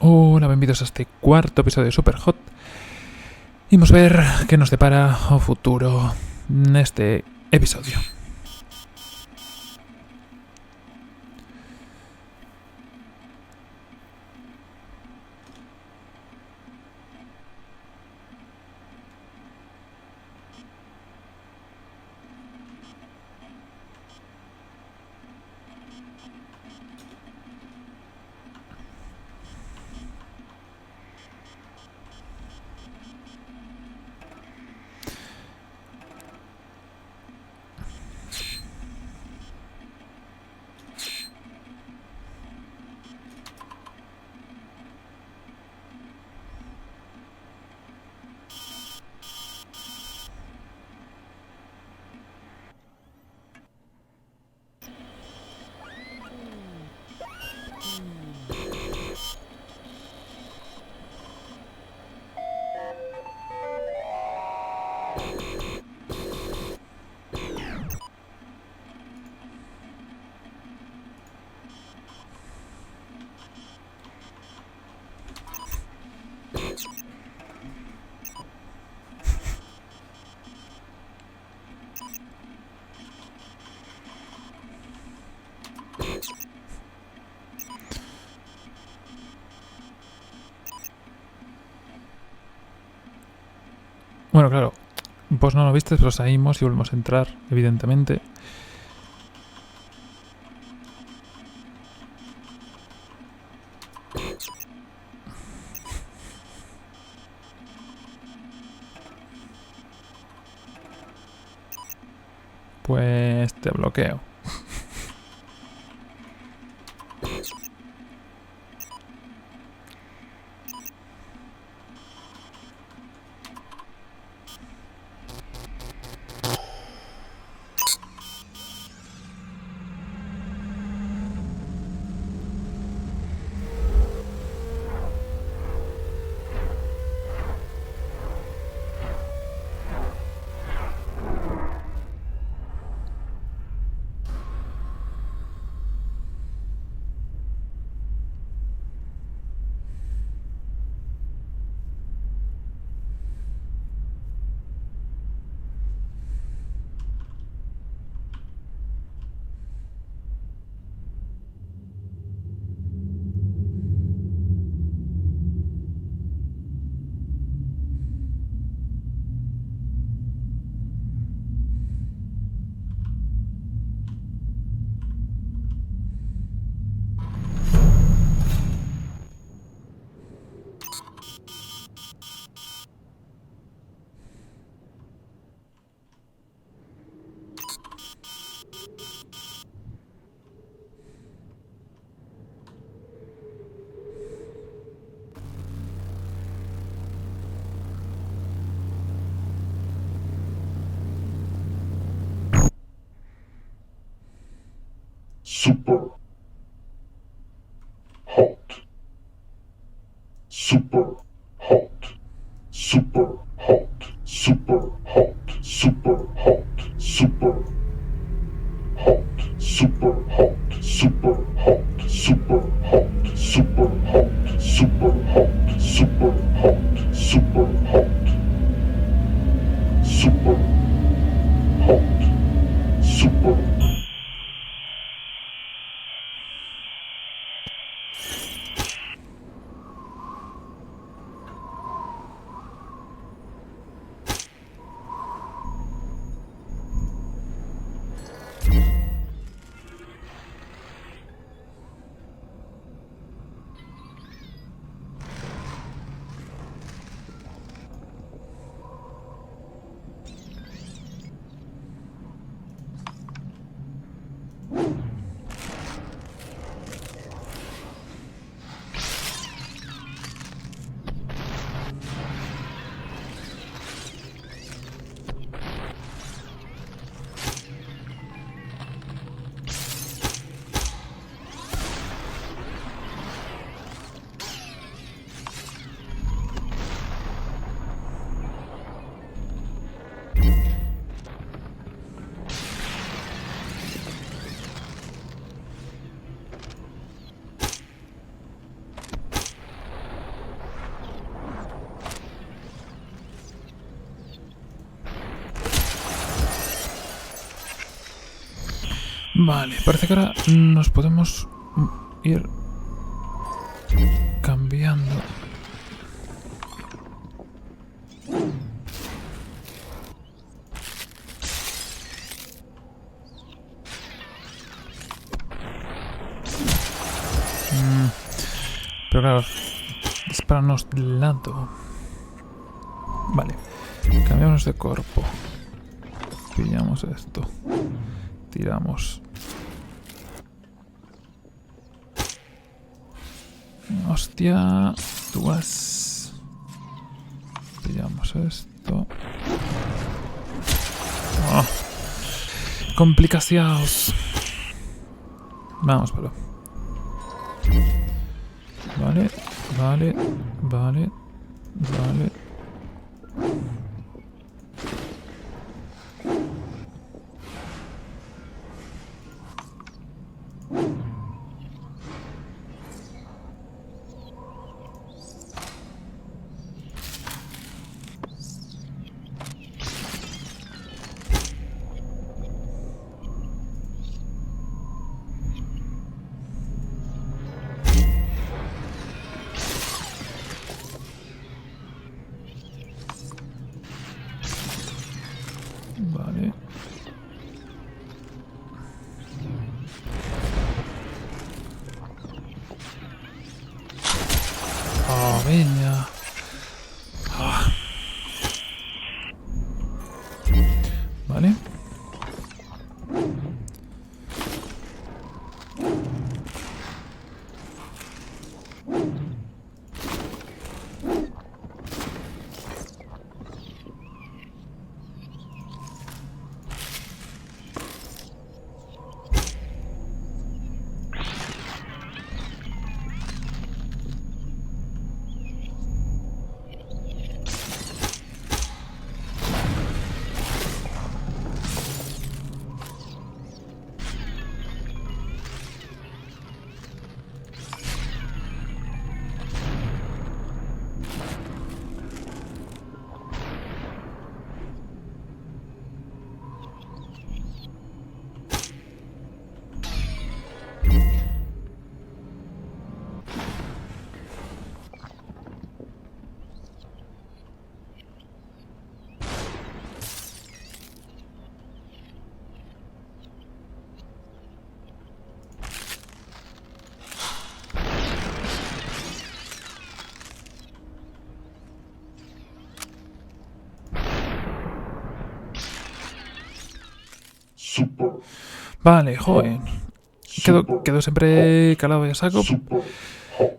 Hola, bienvenidos a este cuarto episodio de Superhot. Vamos a ver qué nos depara o futuro neste episodio. Bueno, claro, vos no lo viste, pero saímos y volvemos a entrar, evidentemente. Pues te bloqueo. Super hot. Super hot. Super hot. Super hot. Super hot. Super hot. Super hot. Super hot. Super hot. Super hot. Super hot. Super hot. Super hot. Super hot. Super. Vale, parece que ahora nos podemos ir cambiando. Pero claro, disparanos de lado. Vale, cambiamos de cuerpo. Pillamos esto. Tiramos. Hostia, tú vas. Pillamos esto. Oh. Complicaciones. Vamos, Pablo. Vale, vale, vale, vale. Vale. Oh, venga. Oh. Vale. Super. Vale, joven. Quedo siempre calado y a saco. Super.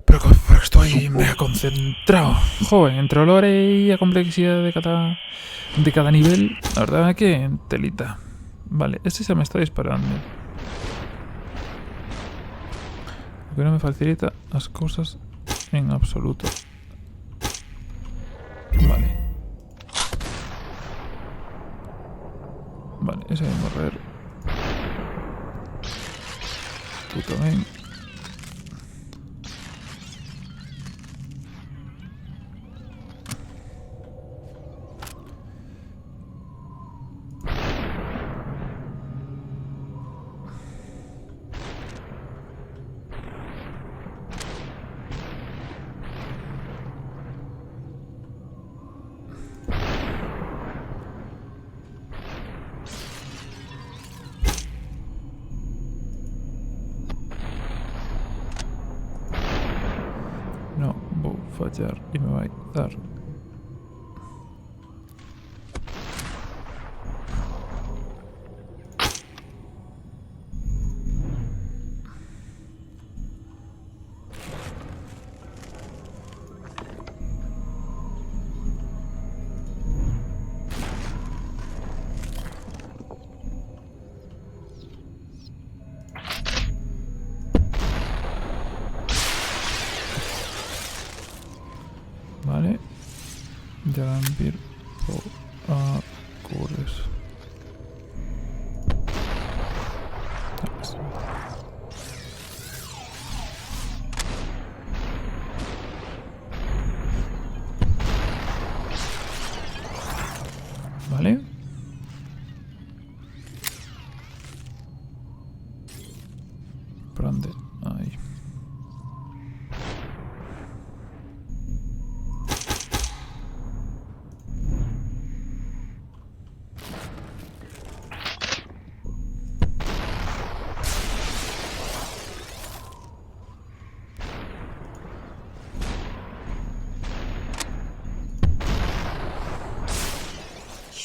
Pero estoy mega concentrado. Joven, entre olores y la complejidad de cada nivel, la verdad que telita. Vale, este se me está disparando. Lo que no me facilita las cosas en absoluto. Vale. Vale, ese va a morrer. Tú también. No, voy a fallar y me va a dar. Vale. Jarambir a cures. Vale.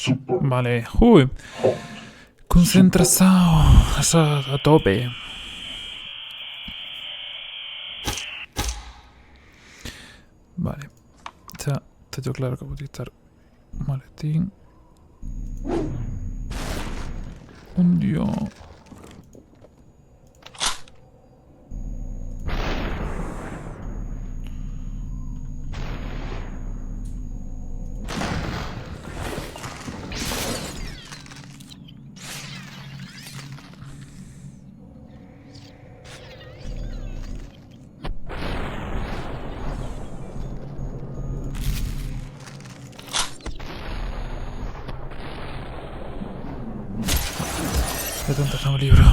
super, Vale. Uy. Concentración. Eso a tope. Vale. Ya tengo claro que voy a utilizar maletín. Un dios. De tanto no libro.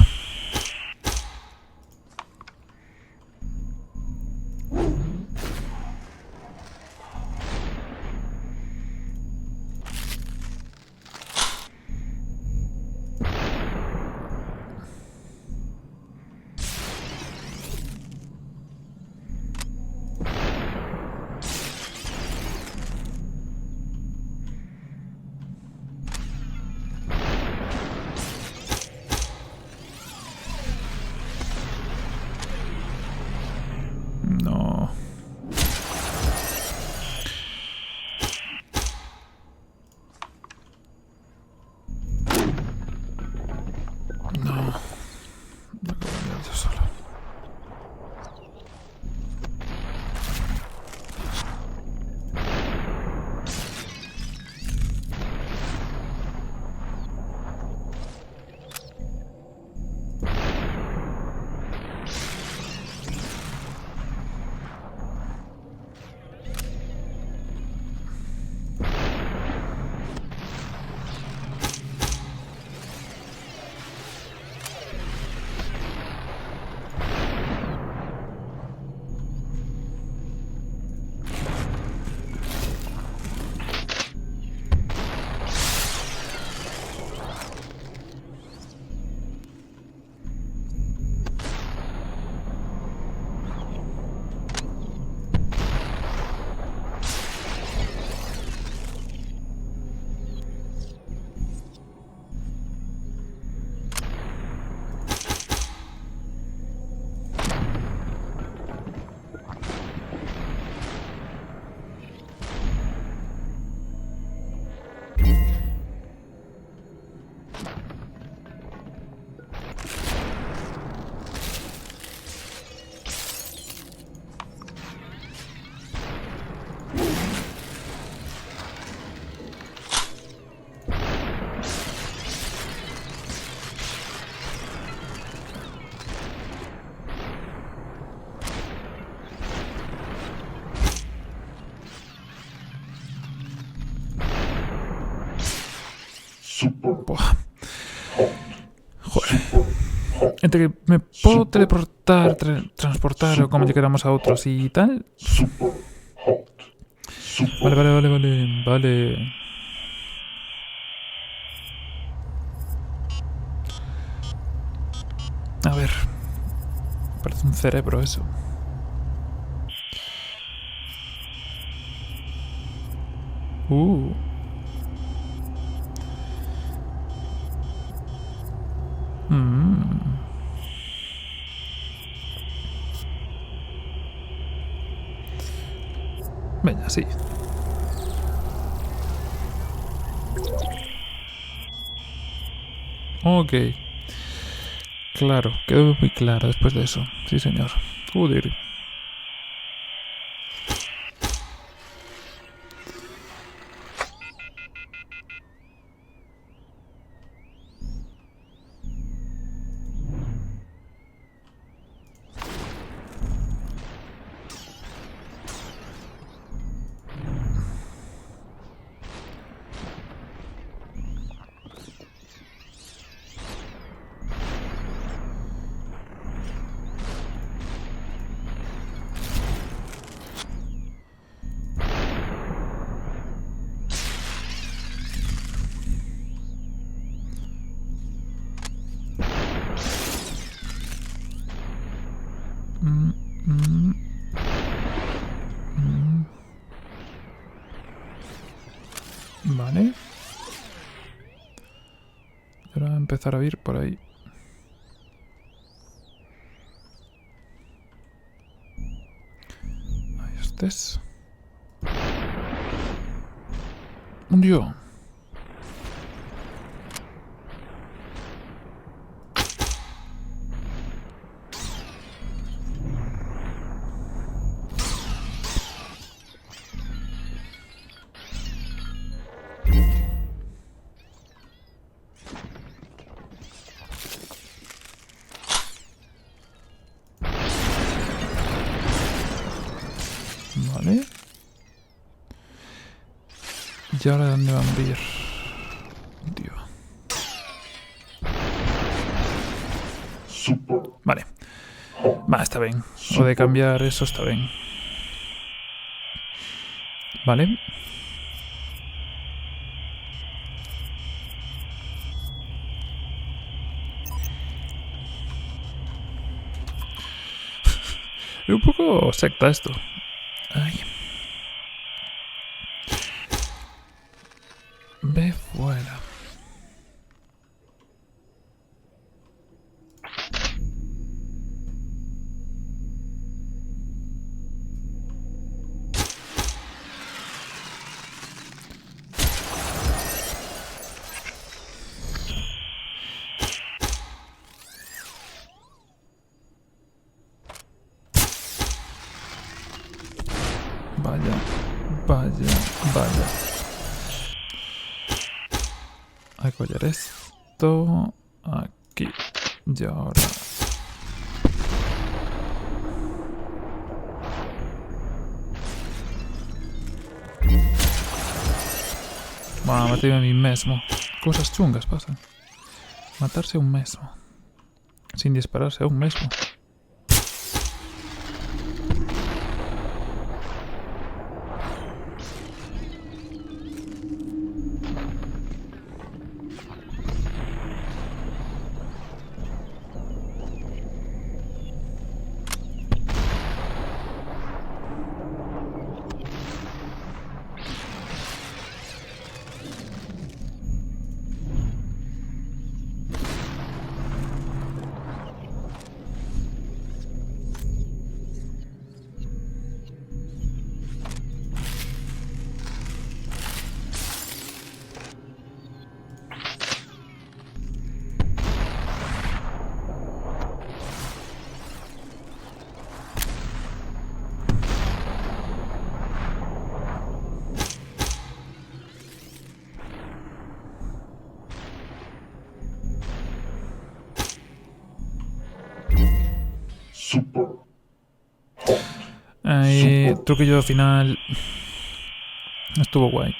No. No. No acabo de liar yo solo. super, Buah. Joder. super, Entre que me puedo teleportar, transportar o como ya queramos a otros y tal. super, hot, super, Vale. A ver. Parece un cerebro eso. Mm. Venga, sí. Ok. Claro, quedó muy claro después de eso. Sí, señor. Joder. Vale. empezar a ir por ahí. Ahí estés. Un dios. Vale. ¿Y ahora dónde van a ir? Dios. Super. Vale. Va, está bien. O de cambiar eso está bien. Vale. Es un poco secta esto. Ay. Ve fuera. Vaya, vaya, vaya. Hay que coger esto aquí. Y ahora. Va, matarme a mí mismo. Cosas chungas pasan. Matarse a un mismo. Sin dispararse a un mismo. Super. Truquillo final. Estuvo guay.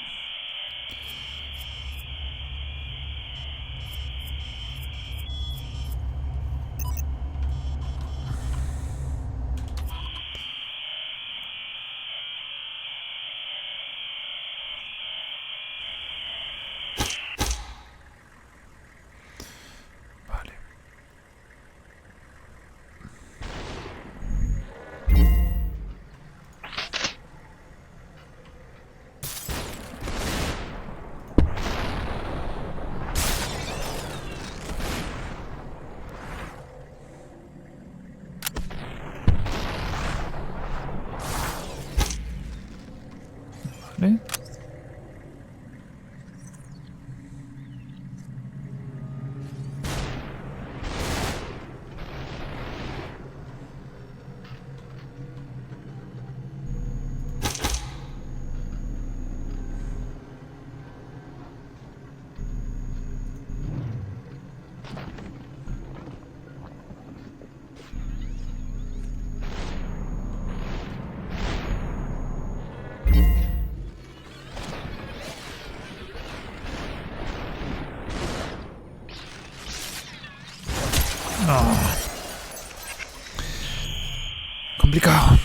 Vale. Vale. No. Complicado.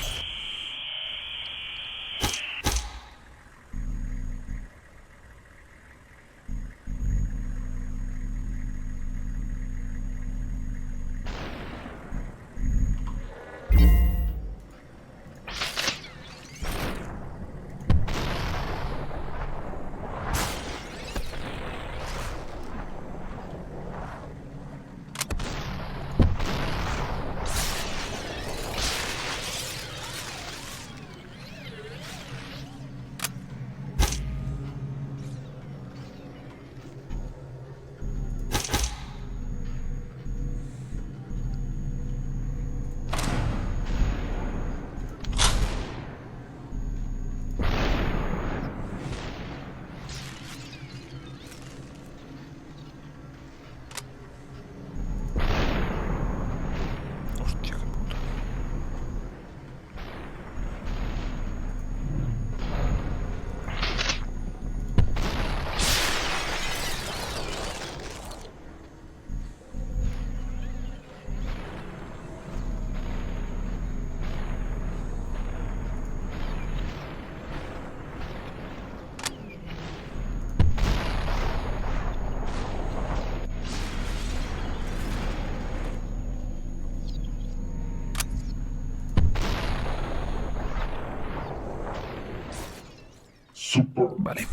Super Vale.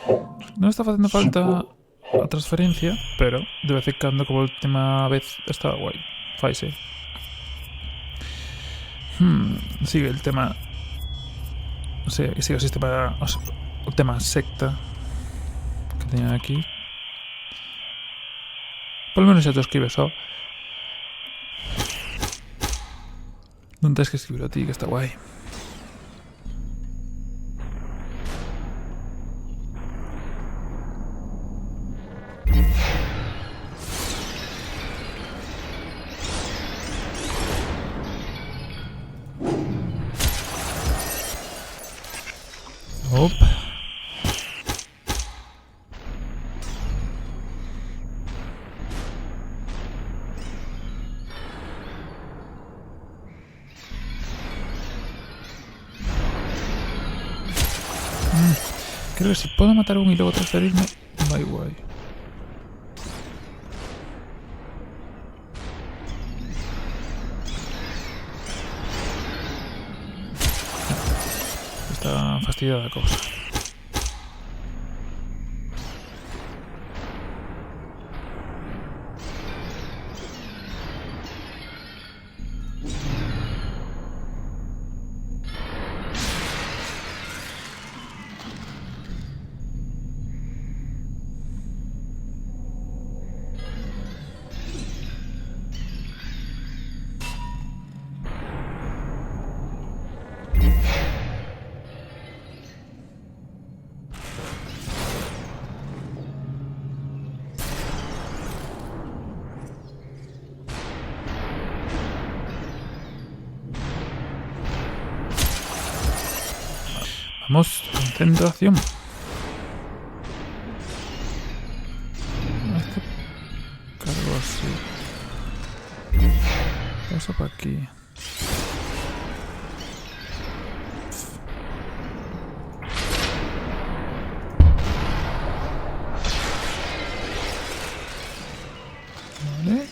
hot. No está haciendo falta a transferencia, pero de vez en cuando, como la última vez, estaba guay. Faise. Sigue el tema. Sigue el sistema. El tema secta que tenían aquí. Por lo menos ya te escribes, ¿o? No tienes que escribirlo a ti, que está guay. Op. Creo que si puedo matar a un y luego transferirme, va igual. Está fastidiada la cosa. Vamos, concentración. Este cargo así. Paso para aquí. Vale.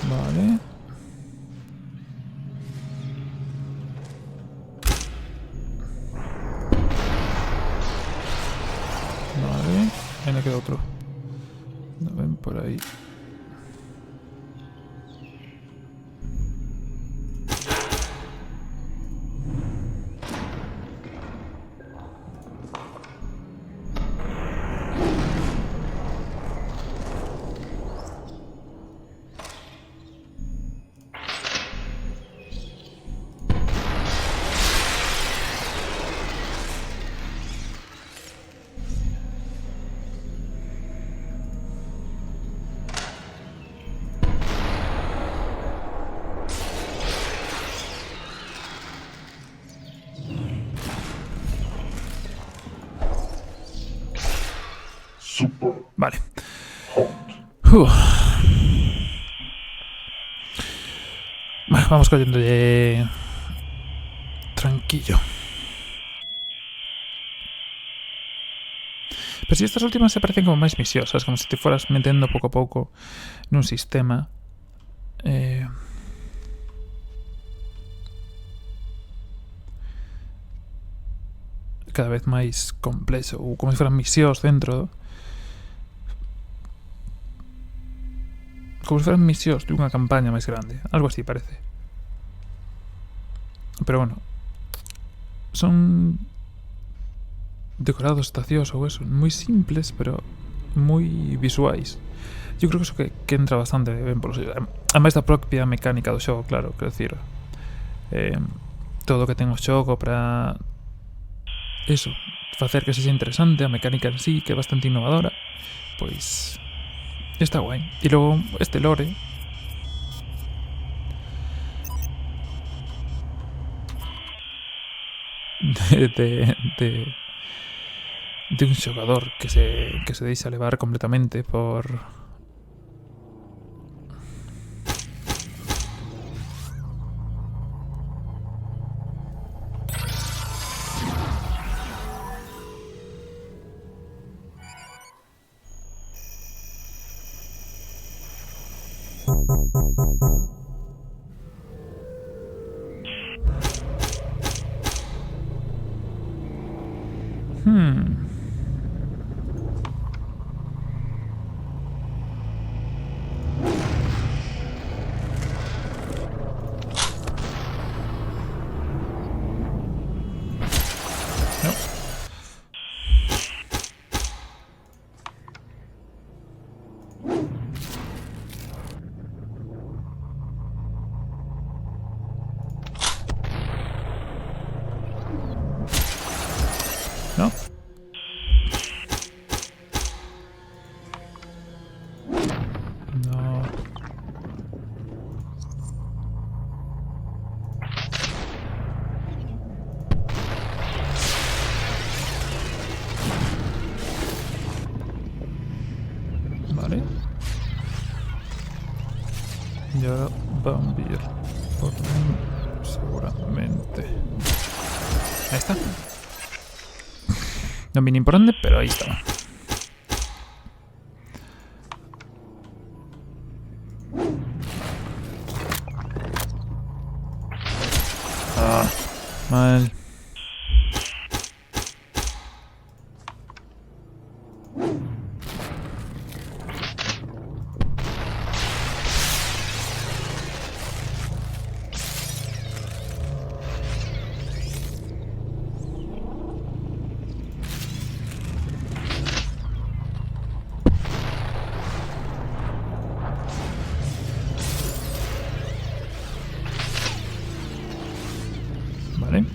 Vale. Vale. Ahí me queda otro. No ven por ahí. Super Vale. hot. Vamos cayendo de... tranquilo. Pero si estas últimas se parecen como más misiosas, como si te fueras metiendo poco a poco en un sistema. Cada vez máis complexo, ou como se fueran misións dentro, como se fueran misións de unha campaña máis grande, algo así parece. Pero bueno, son decorados estacións ou eso, moi simples, pero moi visuais. Eu creo que eso que entra bastante ben polos ollos. A máis da propia mecánica do xogo, claro, quero dicir, todo o que ten o xogo para eso, facer que sexa interesante, a mecánica en sí, que é bastante innovadora, pois está guai. E logo este lore de un xogador que se deixa levar completamente por No. No. No. Vale. Y ahora va a enviar por mí, seguramente. Ahí está. No viene por dónde, pero ahí está. Ah, mal. Vale.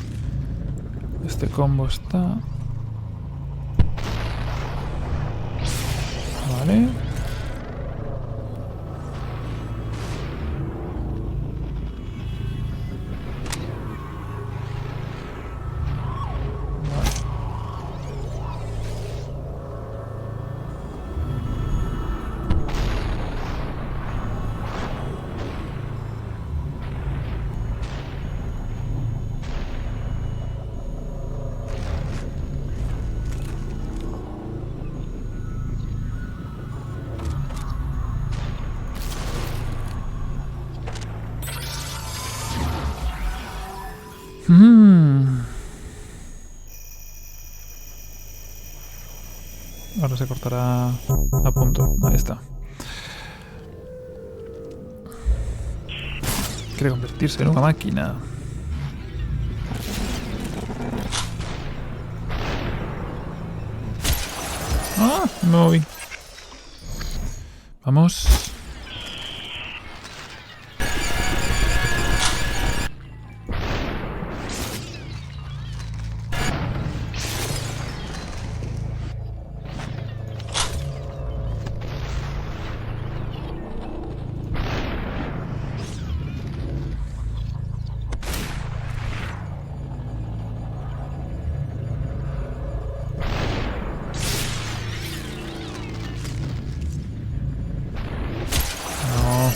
Este combo está... Vale. Ahora se cortará a punto. Ahí está. Quiere convertirse en una máquina. ¡Ah! Me moví. Vamos.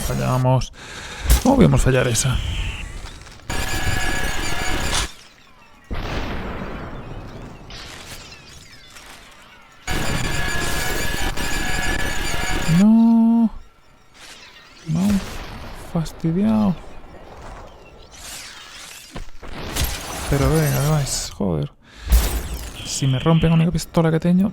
Fallamos. ¿Cómo podemos fallar esa? No. No. Fastidiado. Pero venga, vais. Joder. Si me rompen con la única pistola que tengo.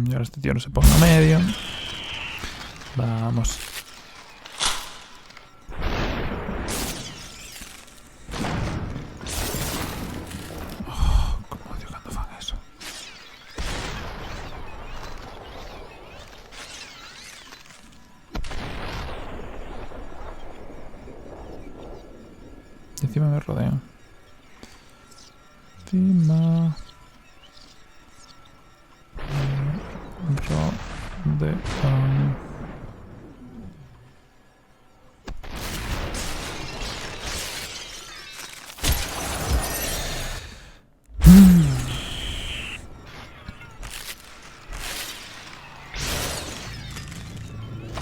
Y ahora este tío no se ponga a medio. Vamos. Oh, cómo odio cuando fan eso. Y encima me rodean. Encima... rodean...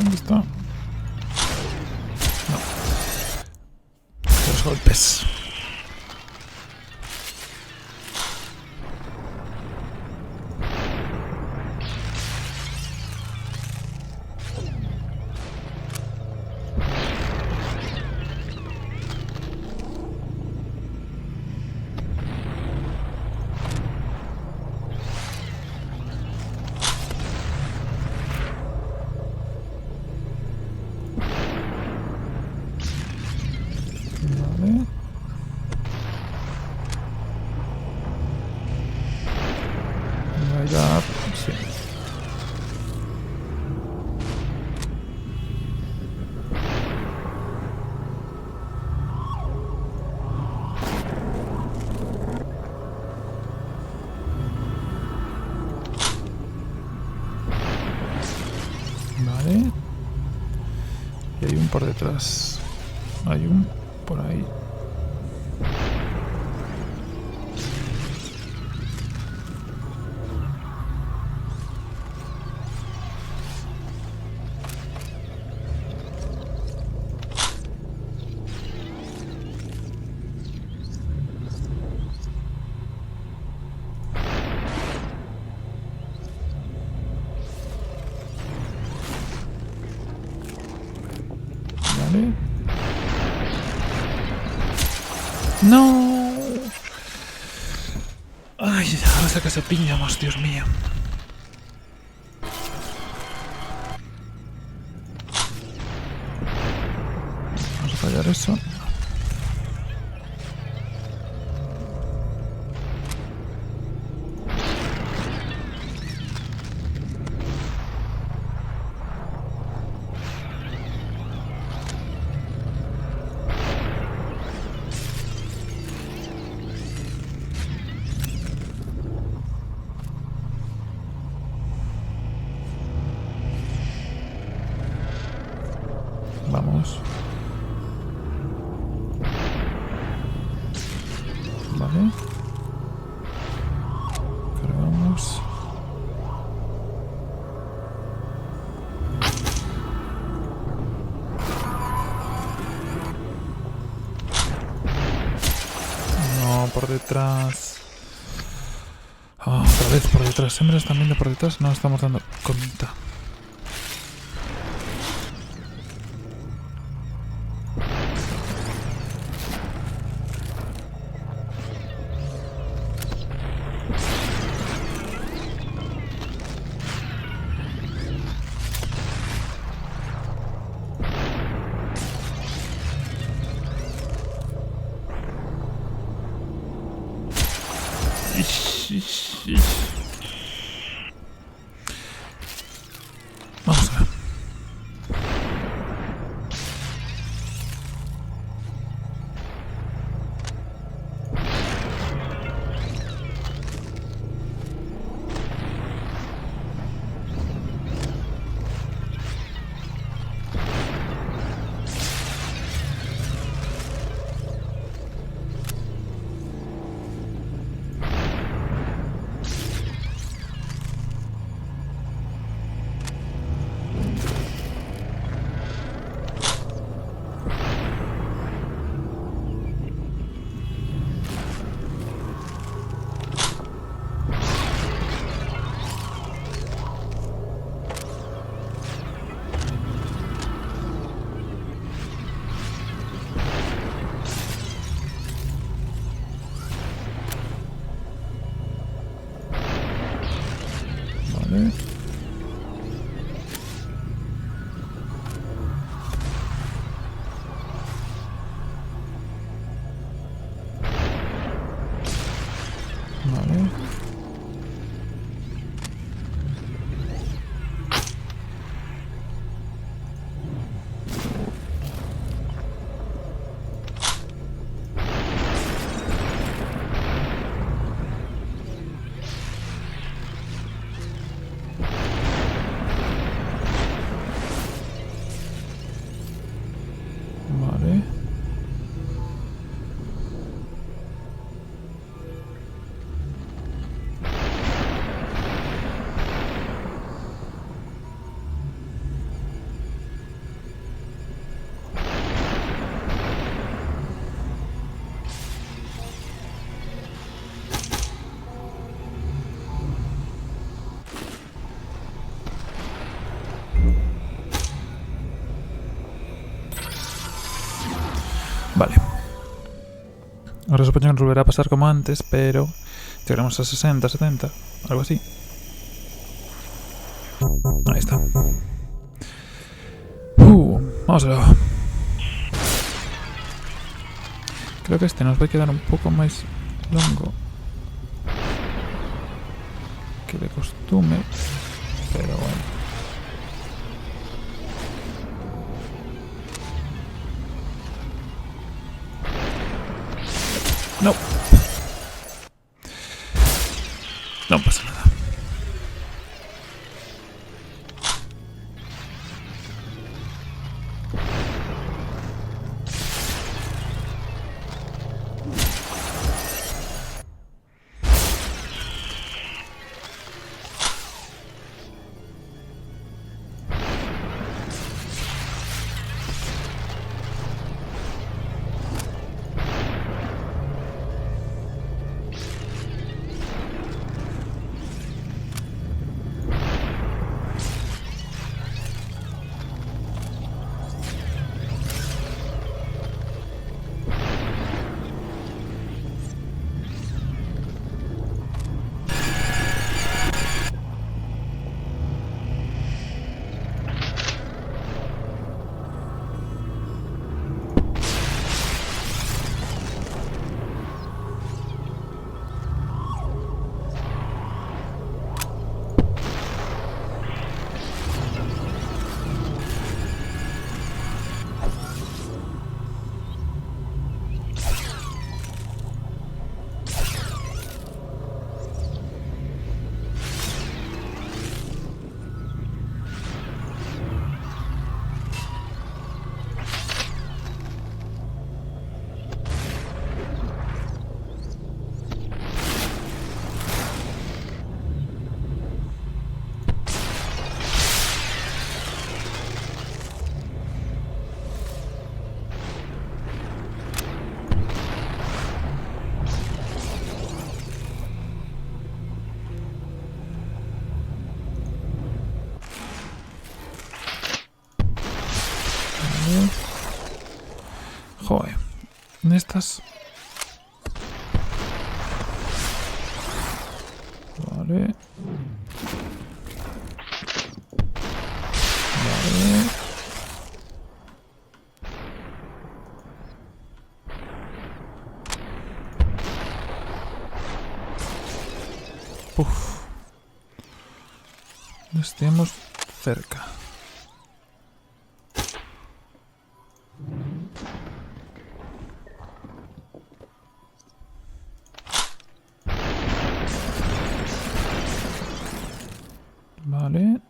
¿Dónde está? No. Los golpes. Vale. Ya, sí. Vale. Y hay un por detrás. Hay un por ahí. Vale. ¡No! ¡Ay! Ahora saca ese piñamos, Dios mío. Vamos a fallar eso. Vamos. Vale. Cargamos. No, por detrás. Ah, otra vez por detrás. Hembras también de por detrás. No estamos dando cuenta. Vamos a ver. Vale. Ahora supongo que nos volverá a pasar como antes, pero llegaremos a 60, 70, algo así. Ahí está. Vamos a ver. Creo que este nos va a quedar un poco más longo que de costumbre, pero bueno. No. No pasa nada. Joder. En estas. Vale. Vale. Uf. Estemos cerca. Vale.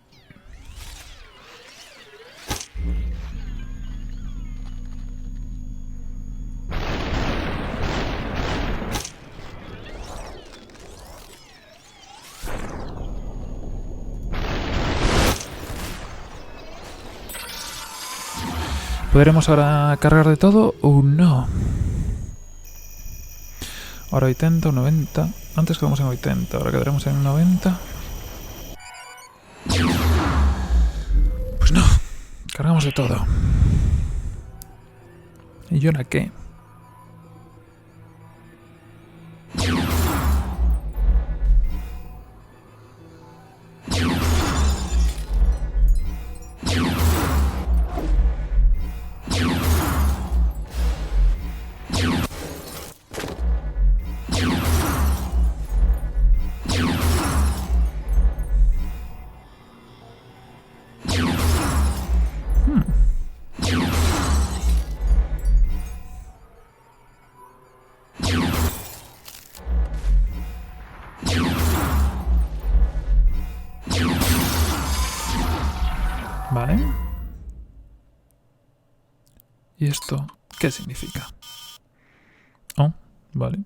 ¿Podremos ahora cargar de todo o no? Ahora 80 o 90. Antes quedamos en 80, ahora quedaremos en 90. Pues no, cargamos de todo. ¿Y yo ahora qué? Vale. ¿Y esto qué significa? Oh, vale.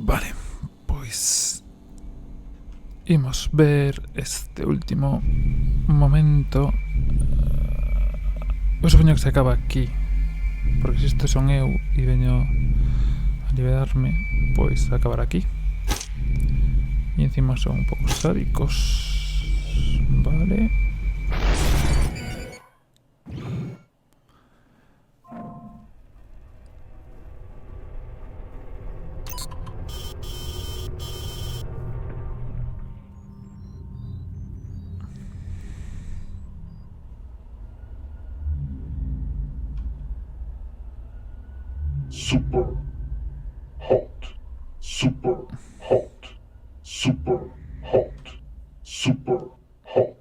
Vale, pois imos ver este último momento. Eu supoño que se acaba aquí, porque se isto son eu e veño a liberarme, pois acabar aquí. E encima son un pouco sádicos. Vale. Super hot. Super hot. Super hot. Super hot.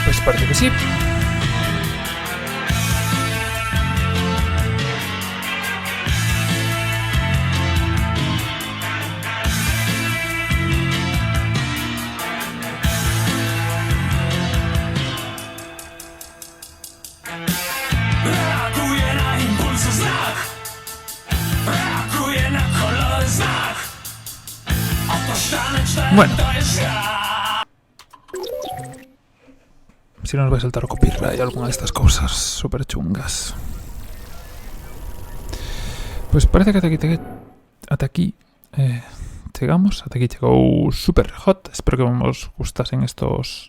Pues parece que sí. Reaguje na impulsy znak. Reaguje na kolory znak. Oto taneczne Bueno. to jest ja. Si no nos va a saltar o copyright alguna de estas cosas súper chungas. Pues parece que hasta aquí llegamos. Hasta aquí llegó Super Hot. Espero que os gustasen estos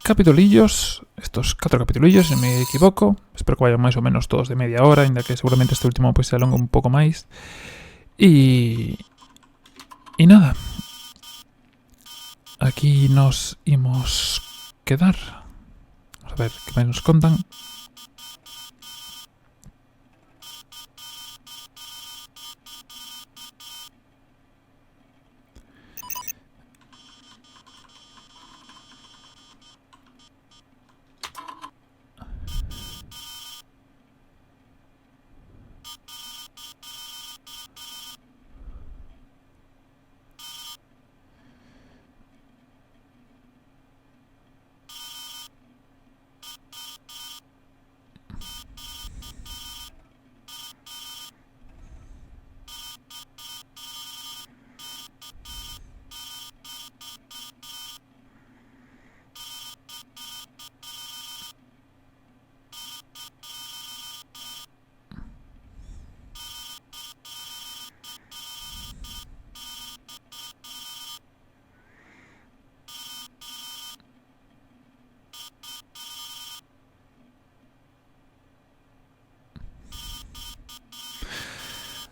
capitulillos. Estos 4 capitulillos, si no me equivoco. Espero que vayan más o menos todos de media hora, ainda que seguramente este último pues se alongue un poco más. Y nada. Aquí nos imos quedar. Vamos a ver qué me nos contan.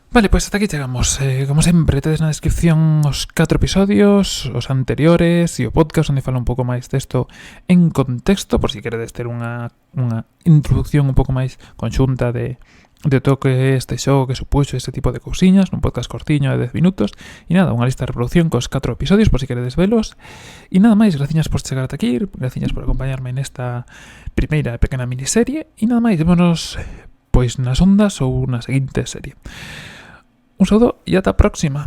Vale, pues hasta aquí llegamos. Como sempre, tedes na descripción os 4 episodios, os anteriores e o podcast onde falo un pouco máis desto en contexto, por si queredes ter unha introducción un pouco máis conxunta de todo que este xogo que supuxo este tipo de cousiñas, nun podcast cortiño de 10 minutos. E nada, unha lista de reproducción cos 4 episodios por si queredes velos. E nada máis, graciñas por chegar ata aquí, graciñas por acompañarme nesta primeira e pequena miniserie. E nada máis, vémonos pois nas ondas ou na seguinte serie. Un saúdo e ata a próxima.